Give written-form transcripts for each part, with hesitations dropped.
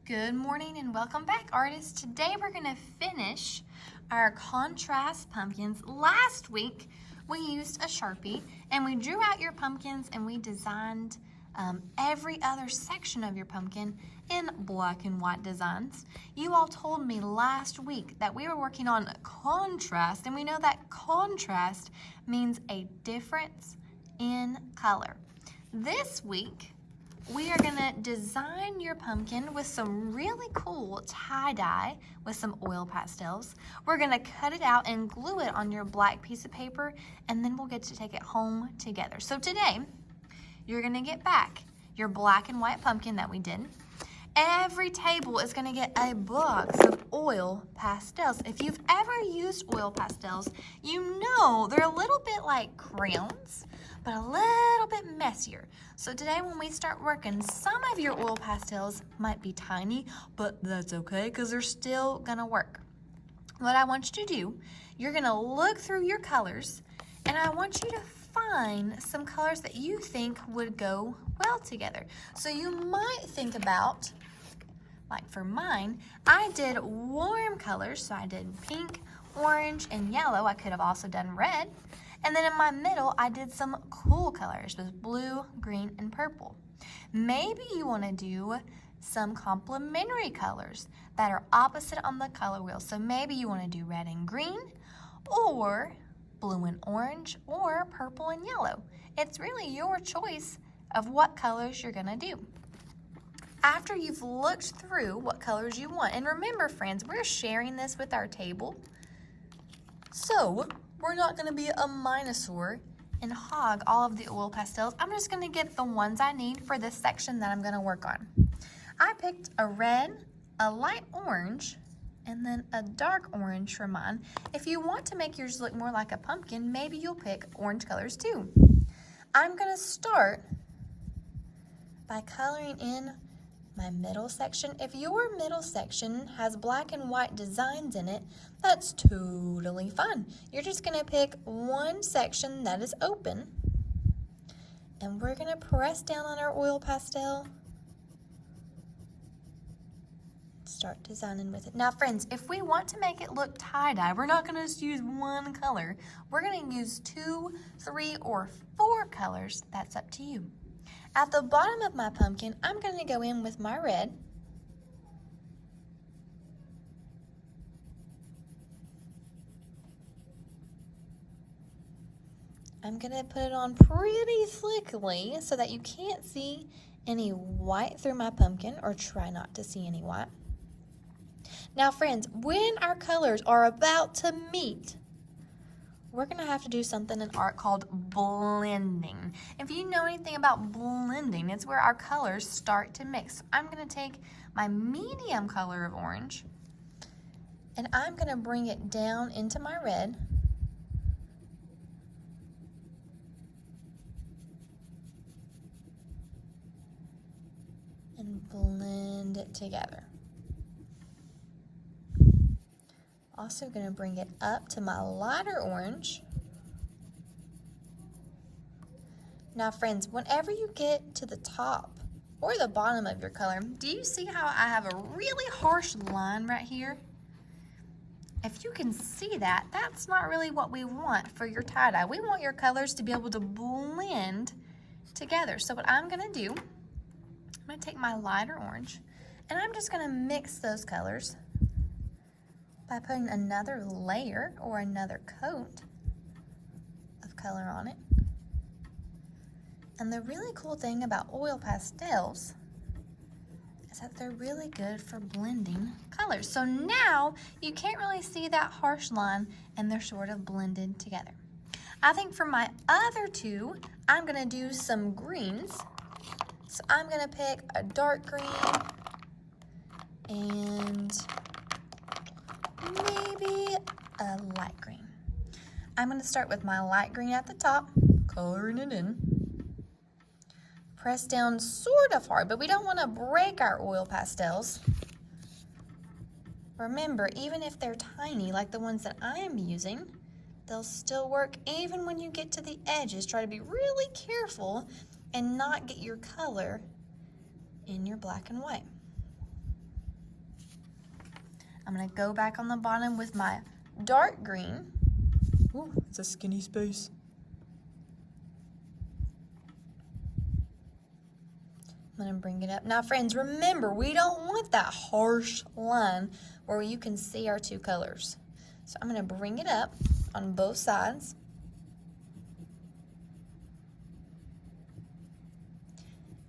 Good morning and welcome back, artists. Today we're going to finish our contrast pumpkins. Last week we used a Sharpie and we drew out your pumpkins and we designed every other section of your pumpkin in black and white designs. You all told me last week that we were working on contrast, and we know that contrast means a difference in color. This week we are gonna design your pumpkin with some really cool tie-dye with some oil pastels. We're gonna cut it out and glue it on your black piece of paper, and then we'll get to take it home together. So today, you're gonna get back your black and white pumpkin that we did. Every table is gonna get a box of oil pastels. If you've ever used oil pastels, you know they're a little bit like crayons, but a little bit messier. So today when we start working, some of your oil pastels might be tiny, but that's okay because they're still gonna work. What I want you to do, you're gonna look through your colors, and I want you to find some colors that you think would go well together. So you might think about, like for mine, I did warm colors, so I did pink, orange, and yellow. I could have also done red. And then in my middle, I did some cool colors with blue, green, and purple. Maybe you want to do some complementary colors that are opposite on the color wheel. So maybe you want to do red and green, or blue and orange, or purple and yellow. It's really your choice of what colors you're going to do. After you've looked through what colors you want, and remember friends, we're sharing this with our table, so we're not going to be a Minosaur and hog all of the oil pastels. I'm just going to get the ones I need for this section that I'm going to work on. I picked a red, a light orange, and then a dark orange for mine. If you want to make yours look more like a pumpkin, maybe you'll pick orange colors too. I'm going to start by coloring in my middle section. If your middle section has black and white designs in it, that's totally fine. You're just gonna pick one section that is open, and we're gonna press down on our oil pastel. Start designing with it. Now friends, if we want to make it look tie-dye, we're not gonna just use one color. We're gonna use 2, 3, or 4 colors. That's up to you. At the bottom of my pumpkin, I'm going to go in with my red. I'm going to put it on pretty slickly so that you can't see any white through my pumpkin, or try not to see any white. Now friends, when our colors are about to meet, we're going to have to do something in art called blending. If you know anything about blending, it's where our colors start to mix. I'm going to take my medium color of orange, and I'm going to bring it down into my red. And blend it together. Also going to bring it up to my lighter orange. Now friends, whenever you get to the top or the bottom of your color, do you see how I have a really harsh line right here? If you can see that, that's not really what we want for your tie-dye. We want your colors to be able to blend together. So what I'm going to do, I'm going to take my lighter orange, and I'm just going to mix those colors by putting another layer or another coat of color on it. And the really cool thing about oil pastels is that they're really good for blending colors. So now you can't really see that harsh line, and they're sort of blended together. I think for my other two, I'm gonna do some greens. So I'm gonna pick a dark green and maybe a light green. I'm going to start with my light green at the top, coloring it in. Press down sort of hard, but we don't want to break our oil pastels. Remember, even if they're tiny, like the ones that I am using, they'll still work even when you get to the edges. Try to be really careful and not get your color in your black and white. I'm gonna go back on the bottom with my dark green. Ooh, it's a skinny space. I'm gonna bring it up. Now friends, remember, we don't want that harsh line where you can see our two colors. So I'm gonna bring it up on both sides.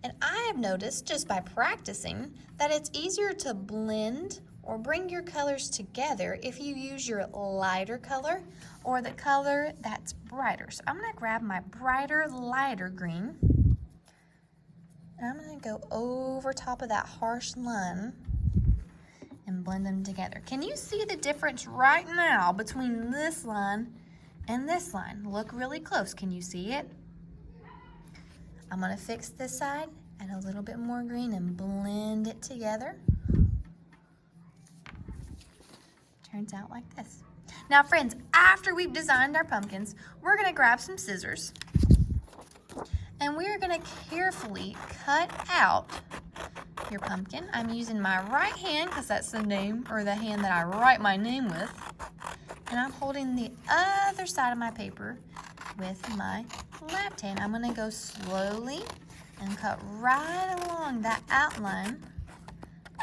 And I have noticed just by practicing that it's easier to blend or bring your colors together if you use your lighter color or the color that's brighter. So I'm gonna grab my brighter, lighter green, and I'm gonna go over top of that harsh line and blend them together. Can you see the difference right now between this line and this line? Look really close, can you see it? I'm gonna fix this side, add a little bit more green and blend it together. Turns out like this. Now friends, after we've designed our pumpkins, we're gonna grab some scissors and we're gonna carefully cut out your pumpkin. I'm using my right hand because that's the name or the hand that I write my name with. And I'm holding the other side of my paper with my left hand. I'm gonna go slowly and cut right along that outline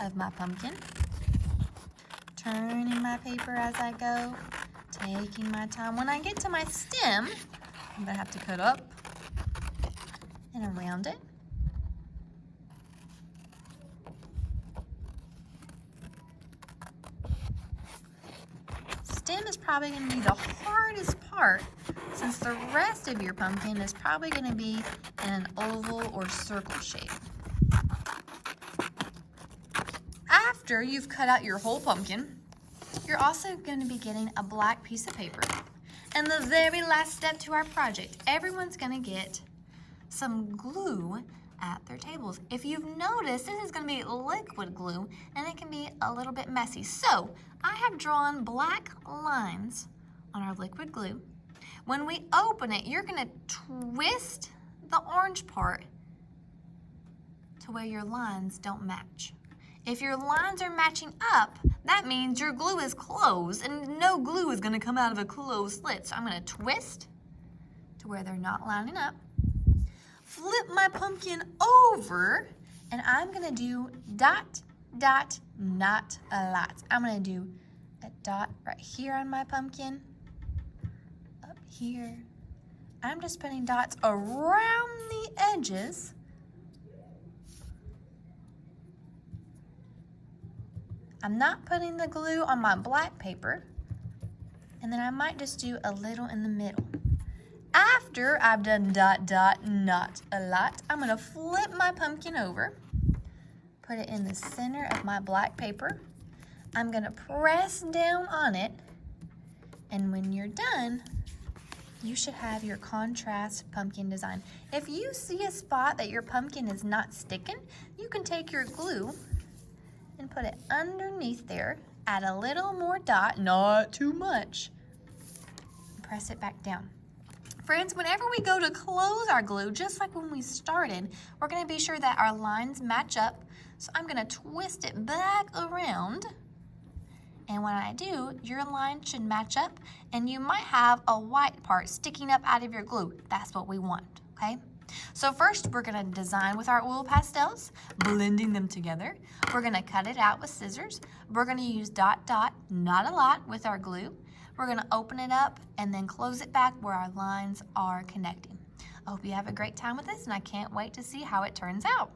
of my pumpkin. Turning my paper as I go, taking my time. When I get to my stem, I'm gonna have to cut up and around it. Stem is probably gonna be the hardest part since the rest of your pumpkin is probably gonna be in an oval or circle shape. After you've cut out your whole pumpkin, you're also going to be getting a black piece of paper. And the very last step to our project, everyone's going to get some glue at their tables. If you've noticed, this is going to be liquid glue and it can be a little bit messy. So I have drawn black lines on our liquid glue. When we open it, you're going to twist the orange part to where your lines don't match. If your lines are matching up, that means your glue is closed and no glue is gonna come out of a closed slit. So I'm gonna twist to where they're not lining up, flip my pumpkin over, and I'm gonna do dot, dot, not a lot. I'm gonna do a dot right here on my pumpkin, up here. I'm just putting dots around the edges. I'm not putting the glue on my black paper, and then I might just do a little in the middle. After I've done dot, dot, not a lot, I'm gonna flip my pumpkin over, put it in the center of my black paper. I'm gonna press down on it, and when you're done, you should have your contrast pumpkin design. If you see a spot that your pumpkin is not sticking, you can take your glue and put it underneath there, add a little more dot, not too much, and press it back down. Friends, whenever we go to close our glue, just like when we started, we're gonna be sure that our lines match up. So I'm gonna twist it back around, and when I do, your line should match up, and you might have a white part sticking up out of your glue. That's what we want, okay? So first, we're gonna design with our oil pastels, blending them together. We're gonna cut it out with scissors. We're gonna use dot, dot, not a lot with our glue. We're gonna open it up and then close it back where our lines are connecting. I hope you have a great time with this, and I can't wait to see how it turns out.